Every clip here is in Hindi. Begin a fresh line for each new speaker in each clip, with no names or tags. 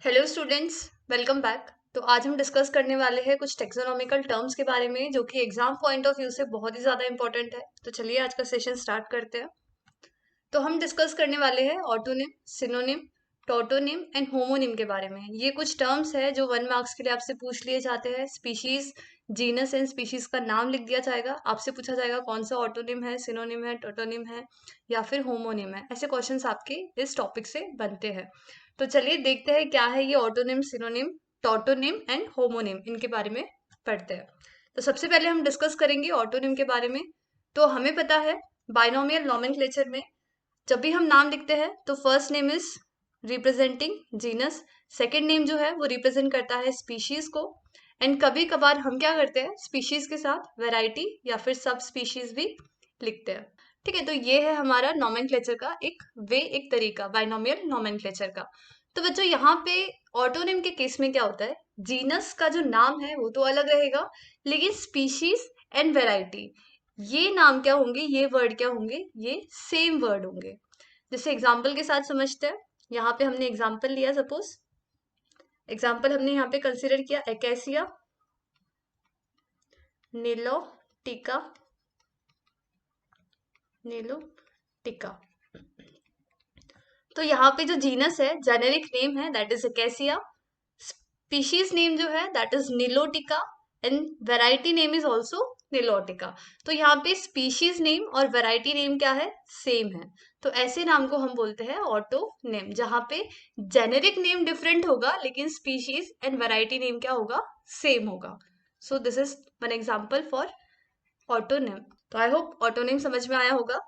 Hello students, welcome back. तो आज हम डिस्कस करने वाले हैं कुछ टेक्सोनॉमिकल टर्म्स के बारे में जो कि एग्जाम पॉइंट ऑफ व्यू से बहुत ही ज़्यादा इंपॉर्टेंट है। तो चलिए आज का सेशन स्टार्ट करते हैं। तो हम डिस्कस करने वाले हैं ऑटोनिम, सिनोनिम, टॉटोनिम एंड होमोनिम के बारे में। ये कुछ टर्म्स है जो 1 मार्क्स के लिए आपसे पूछ लिए जाते हैं। स्पीशीज, जीनस एंड स्पीशीज का नाम लिख दिया जाएगा, आपसे पूछा जाएगा कौन सा ऑटोनिम है, सिनोनिम है, टॉटोनिम है या फिर होमोनिम है। ऐसे क्वेश्चंस आपके इस टॉपिक से बनते हैं। तो चलिए देखते हैं क्या है ये ऑटोनिम, सिनोनिम, टॉटोनिम एंड होमोनिम, इनके बारे में पढ़ते हैं। तो सबसे पहले हम डिस्कस करेंगे ऑटोनिम के बारे में। तो हमें पता है बाइनोमियल नोमेनक्लेचर में जब भी हम नाम लिखते हैं तो first name is representing genus, second name जो है वो रिप्रेजेंट करता है स्पीशीज को, एंड कभी कभार हम क्या करते हैं स्पीशीज के साथ वैरायटी या फिर सब स्पीशीज भी लिखते हैं। ठीक है, तो ये है हमारा नोमेनक्लेचर का एक वे, एक तरीका बाइनोमियल नोमेनक्लेचर का। तो बच्चों यहाँ पे ऑटोनिम के केस में क्या होता है, जीनस का जो नाम है वो तो अलग रहेगा, लेकिन स्पीशीज एंड वैरायटी ये नाम क्या होंगे, ये वर्ड क्या होंगे, ये सेम वर्ड होंगे। जैसे एग्जाम्पल के साथ समझते हैं। यहाँ पे हमने एग्जाम्पल लिया, सपोज एग्जाम्पल हमने यहाँ पे कंसिडर किया एकेसिया निलोटिका, निलोटिका। तो यहाँ पे जो जीनस है, जेनेरिक नेम है that is acacia, species name जो है that is निलोटिका and variety name is also निलोटिका। तो यहाँ पे स्पीशीज नेम और वेराइटी नेम क्या है, सेम है। तो ऐसे नाम को हम बोलते हैं ऑटोनिम, जहाँ पे जेनेरिक नेम डिफरेंट होगा लेकिन स्पीशीज एंड वेराइटी नेम क्या होगा, सेम होगा। So this is one example for autonym. तो आई होप ऑटोनिम समझ में आया होगा।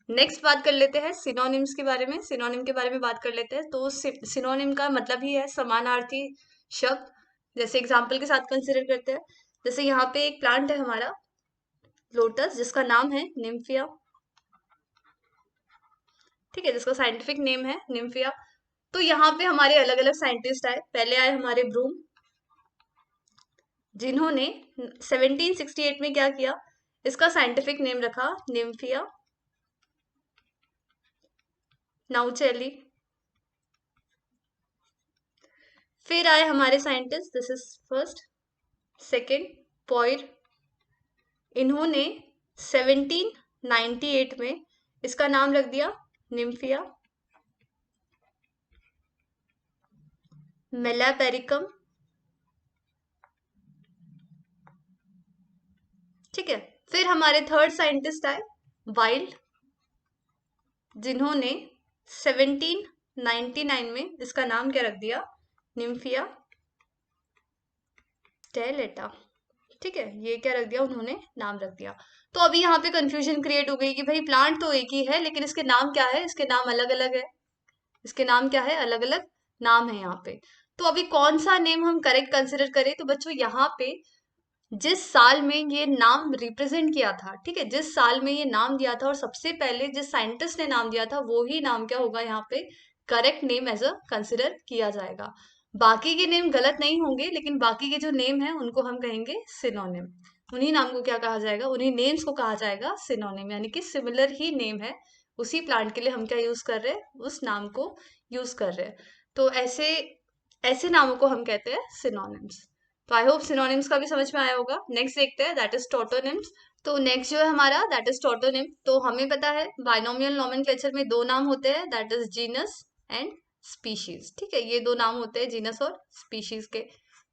नेक्स्ट बात कर लेते हैं सिनोनिम्स के बारे में। सिनोनिम के बारे में बात कर लेते हैं। तो सिनोनिम का मतलब ही है समानार्थी शब्द। जैसे एग्जाम्पल के साथ कंसिडर करते हैं। जैसे यहाँ पे एक प्लांट है हमारा लोटस, जिसका नाम है निम्फिया। ठीक है, जिसका साइंटिफिक नेम है निम्फिया। तो यहाँ पे हमारे अलग अलग साइंटिस्ट आए। पहले आए हमारे ब्रूम, जिन्होंने 1768 में क्या किया, इसका साइंटिफिक नेम रखा निम्फिया नाउचेली। फिर आए हमारे scientist, this is first, second पॉयर। इन्होंने 1798 में इसका नाम रख दिया निम्फिया मेलापेरिकम। ठीक है, फिर हमारे थर्ड साइंटिस्ट आए वाइल्ड, जिन्होंने 1799 में इसका नाम क्या रख दिया, निम्फिया स्टेलेटा। ठीक है, ये क्या रख दिया उन्होंने, नाम रख दिया। तो अभी यहाँ पे कंफ्यूजन क्रिएट हो गई कि भाई प्लांट तो एक ही है लेकिन इसके नाम क्या है, इसके नाम अलग अलग है। इसके नाम क्या है, अलग अलग नाम है यहाँ पे। तो अभी कौन सा नेम हम करेक्ट कंसिडर करें। तो बच्चों यहाँ पे जिस साल में ये नाम रिप्रेजेंट किया था, ठीक है, जिस साल में ये नाम दिया था और सबसे पहले जिस साइंटिस्ट ने नाम दिया था, वो ही नाम क्या होगा यहाँ पे correct name as a consider किया जाएगा। बाकी के नेम गलत नहीं होंगे, लेकिन बाकी के जो नेम है उनको हम कहेंगे सिनोनिम। उन्हीं नाम को क्या कहा जाएगा, उन्हीं नेम्स को कहा जाएगा सिनोनिम, यानी कि सिमिलर ही नेम है। उसी प्लांट के लिए हम क्या यूज कर रहे हैं, उस नाम को यूज कर रहे हैं। तो ऐसे ऐसे नामों को हम कहते हैं सिनोनिम्स। तो आई होप सिनोनिम्स का भी समझ में आया होगा। नेक्स्ट देखते हैं दैट इज टोटोनिम्स। तो नेक्स्ट जो है हमारा दैट इज टोटोनिम। तो हमें पता है बाइनोमियल नोमेनक्लेचर में दो नाम होते हैं, that is genus and species. ठीक है, ये दो नाम होते हैं जीनस और स्पीशीज के।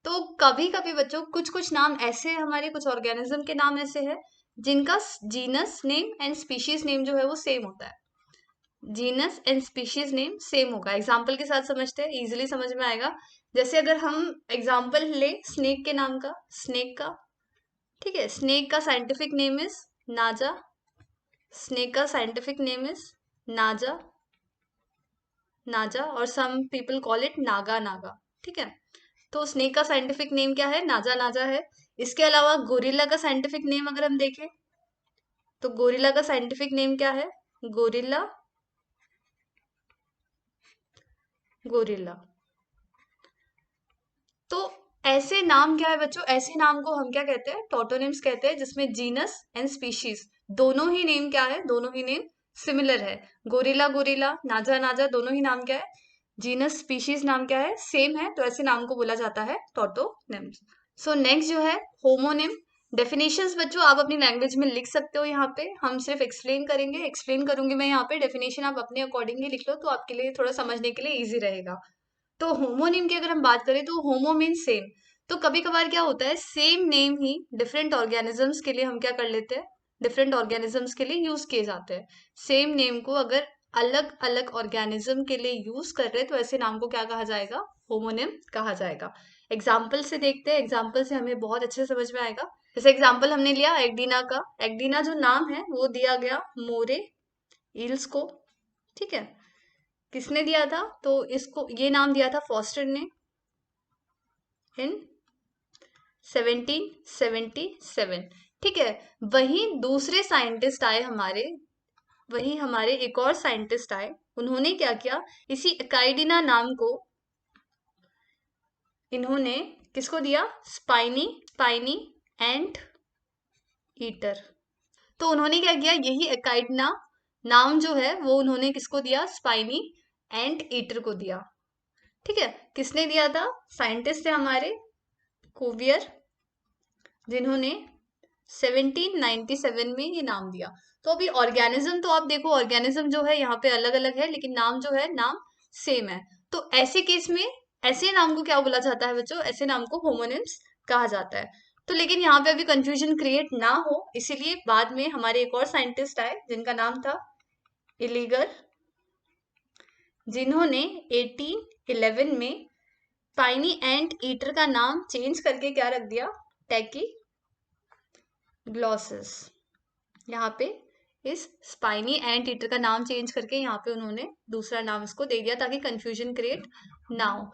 तो कभी कभी बच्चों कुछ कुछ नाम ऐसे हमारे कुछ ऑर्गेनिज्म के नाम ऐसे है जिनका genus name and species name जो है वो सेम होता है। Genus and species name same होगा। एग्जाम्पल के साथ समझते हैं, इजीली समझ में आएगा। जैसे अगर हम एग्जाम्पल ले स्नेक के नाम का, स्नेक का, ठीक है, स्नेक का scientific name is Naja. Snake का scientific name is Naja, Naja, और some people call it naga naga. ठीक है, तो स्नेक का साइंटिफिक नेम क्या है, नाजा नाजा है। इसके अलावा गोरिल्ला का साइंटिफिक नेम अगर हम देखें तो गोरिल्ला का साइंटिफिक नेम क्या है, गोरिल्ला, गोरिल्ला। तो ऐसे नाम क्या है बच्चों, ऐसे नाम को हम क्या कहते हैं, टोटोनिम्स कहते हैं, जिसमें जीनस एंड स्पीशीज दोनों ही नेम क्या है, दोनों ही नेम सिमिलर है। गोरिल्ला गोरिल्ला, नाजा नाजा, दोनों ही नाम क्या है, जीनस स्पीशीज नाम क्या है, सेम है, तो ऐसे नाम को बोला जाता है टॉटोनिम्स। सो नेक्स्ट जो है होमोनिम। डेफिनेशंस बच्चों आप अपनी लैंग्वेज में लिख सकते हो, यहाँ पे हम सिर्फ एक्सप्लेन करेंगे, एक्सप्लेन करूंगी मैं यहाँ पे, डेफिनेशन आप अपने अकॉर्डिंगली लिख लो तो आपके लिए थोड़ा समझने के लिए ईजी रहेगा। तो होमोनिम की अगर हम बात करें तो होमो मीन सेम। तो कभी कभार क्या होता है, सेम नेम ही डिफरेंट ऑर्गेनिजम्स के लिए हम क्या कर लेते हैं, डिफरेंट ऑर्गेनिजम्स के लिए यूज किए जाते हैं। सेम नेम को अगर अलग अलग ऑर्गेनिज्म के लिए यूज कर रहे हैं तो ऐसे नाम को क्या कहा जाएगा, होमोनिम कहा जाएगा। एग्जाम्पल से देखते हैं, एग्जाम्पल से हमें बहुत अच्छे से समझ में आएगा। जैसे एग्जाम्पल हमने लिया एक्डीना का, एक्डीना जो नाम है वो दिया गया मोरे ईल्स को, ठीक है। किसने दिया था, तो इसको ये नाम दिया था फॉस्टर ने इन 1777, ठीक है। वहीं दूसरे साइंटिस्ट आए हमारे, वहीं हमारे एक और साइंटिस्ट आए, उन्होंने क्या किया, इसी एकाइडिना नाम को इन्होंने किसको दिया, स्पाइनी स्पाइनी एंट ईटर। तो उन्होंने क्या किया, यही एकाइडिना नाम जो है वो उन्होंने किसको दिया, स्पाइनी एंट ईटर को दिया, ठीक है। किसने दिया था, साइंटिस्ट थे हमारे कुवियर, जिन्होंने 1797 में ये नाम दिया। तो अभी ऑर्गेनिज्म तो आप देखो, ऑर्गेनिज्म जो है यहाँ पे अलग अलग है लेकिन नाम जो है नाम सेम है। तो ऐसे केस में ऐसे नाम को क्या बोला जाता है बच्चों, ऐसे नाम को होमोनिम्स कहा जाता है। तो लेकिन यहाँ पे अभी कंफ्यूजन क्रिएट ना हो इसीलिए बाद में हमारे एक और साइंटिस्ट आए जिनका नाम था इलीगर, जिन्होंने 1811 में पाइनी एंट ईटर का नाम चेंज करके क्या रख दिया, टैकी ग्लॉसिस। यहाँ पे इस स्पाइनी एंट ईटर का नाम चेंज करके यहाँ पे उन्होंने दूसरा नाम इसको दे दिया ताकि कंफ्यूजन क्रिएट ना हो,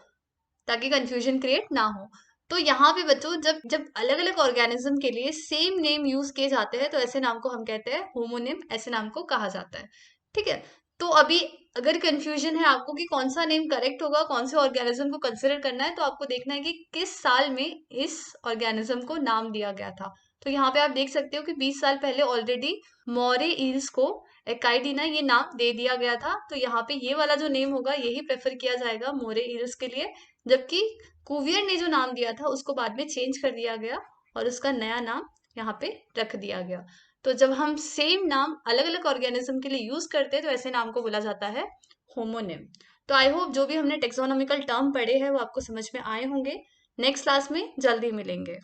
ताकि कंफ्यूजन क्रिएट ना हो। तो यहाँ पे बच्चों जब जब अलग अलग ऑर्गेनिज्म के लिए सेम नेम यूज किए जाते हैं तो ऐसे नाम को हम कहते हैं होमोनिम, ऐसे नाम को कहा जाता है, ठीक है। तो अभी अगर कंफ्यूजन है आपको कि कौन सा नेम करेक्ट होगा, कौन से ऑर्गेनिज्म को कंसिडर करना है, तो आपको देखना है कि किस साल में इस ऑर्गेनिज्म को नाम दिया गया था। तो यहाँ पे आप देख सकते हो कि 20 साल पहले ऑलरेडी मोरे ईल्स को एकाइडिना ये नाम दे दिया गया था। तो यहाँ पे ये वाला जो नेम होगा यही प्रेफर किया जाएगा मोरे ईल्स के लिए, जबकि कुवियर ने जो नाम दिया था उसको बाद में चेंज कर दिया गया और उसका नया नाम यहाँ पे रख दिया गया। तो जब हम सेम नाम अलग अलग ऑर्गेनिज्म के लिए यूज करते हैं तो ऐसे नाम को बोला जाता है होमोनिम। तो आई होप जो भी हमने टेक्सोनॉमिकल टर्म पढ़े हैं वो आपको समझ में आए होंगे। नेक्स्ट क्लास में जल्दी मिलेंगे।